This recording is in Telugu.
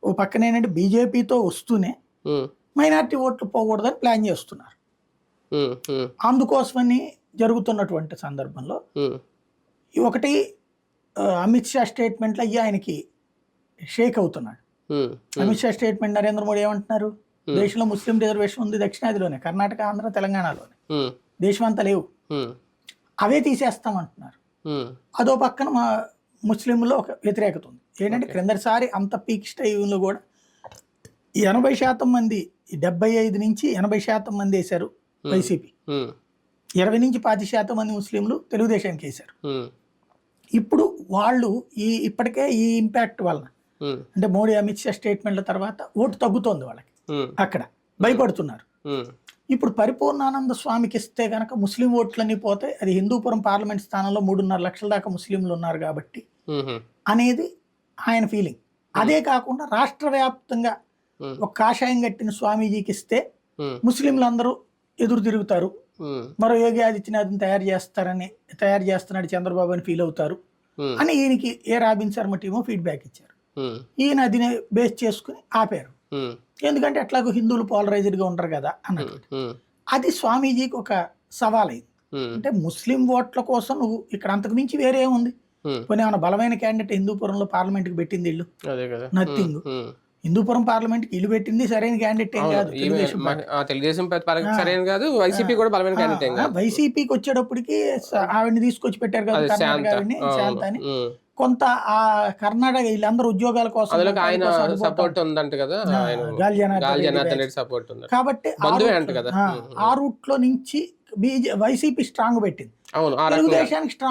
ఓ పక్కన ఏంటంటే బీజేపీతో వస్తూనే మైనారిటీ ఓట్లు పోకూడదని ప్లాన్ చేస్తున్నారు. అందుకోసమని జరుగుతున్నటువంటి సందర్భంలో ఒకటి అమిత్ షా స్టేట్మెంట్లో అయ్యి ఆయనకి షేక్ అవుతున్నాడు. అమిత్ షా స్టేట్మెంట్ నరేంద్ర మోడీ ఏమంటున్నారు, దేశంలో ముస్లిం రిజర్వేషన్ ఉంది దక్షిణాదిలోనే, కర్ణాటక, ఆంధ్ర, తెలంగాణలోనే, దేశం అంతా లేవు, అవే తీసేస్తామంటున్నారు. అదో పక్కన మా ముస్లింలో ఒక వ్యతిరేకత ఉంది. ఏంటంటే క్రిందటిసారి అంత పీక్ స్టైవ్లో కూడా 80% మంది, 75 నుంచి 80% మంది వేశారు వైసీపీ, 20 నుంచి 40% మంది ముస్లింలు తెలుగుదేశానికి వేశారు. ఇప్పుడు వాళ్ళు ఇప్పటికే ఈ ఇంపాక్ట్ వలన అంటే మోడీ అమిత్ షా స్టేట్మెంట్ల తర్వాత ఓటు తగ్గుతోంది వాళ్ళకి, అక్కడ భయపడుతున్నారు. ఇప్పుడు పరిపూర్ణానంద స్వామికి ఇస్తే కనుక ముస్లిం ఓట్లన్నీ పోతే అది హిందూపురం పార్లమెంట్ స్థానంలో 3.5 లక్షల దాకా ముస్లింలు ఉన్నారు కాబట్టి అనేది ఆయన ఫీలింగ్. అదే కాకుండా రాష్ట్ర వ్యాప్తంగా ఒక కాషాయం కట్టిన స్వామీజీకి ఇస్తే ముస్లింలు అందరూ ఎదురు తిరుగుతారు, మరో యోగి ఆదిత్యనాథ్ని తయారు చేస్తున్నాడు చంద్రబాబు అని ఫీల్ అవుతారు అని ఈయనకి ఏ రాబిన్ శర్మ టీమో ఫీడ్బ్యాక్ ఇచ్చారు. ఈయన అది బేస్ చేసుకుని ఆపారు. ఎందుకంటే ఎట్లాగో హిందువులు పోలరైజ్డ్ గా ఉంటారు కదా అన్నట్టు. అది స్వామీజీకి ఒక సవాల్ అయింది. అంటే ముస్లిం ఓట్ల కోసం నువ్వు ఇక్కడ అంతకు మించి వేరే ఉంది, పోనీ ఏమైనా బలమైన క్యాండిడేట్ హిందూపురంలో పార్లమెంట్ కి పెట్టింది ఇల్లు, నథింగ్. హిందూపురం పార్లమెంట్ కి ఇల్లు పెట్టింది సరైన క్యాండిడేట్ ఏం కాదు, వైసీపీకి వచ్చేటప్పటికి ఆవిడని తీసుకొచ్చి పెట్టారు కదా కర్ణాటక ఆవిడని, శాంత అని. కొంత ఆ కర్ణాటక వీళ్ళందరూ ఉద్యోగాల కోసం కాబట్టి ఆ రూట్ లో నుంచి వైసీపీ స్ట్రాంగ్ పెట్టింది, తెలుగుదేశానికి స్ట్రాంగ్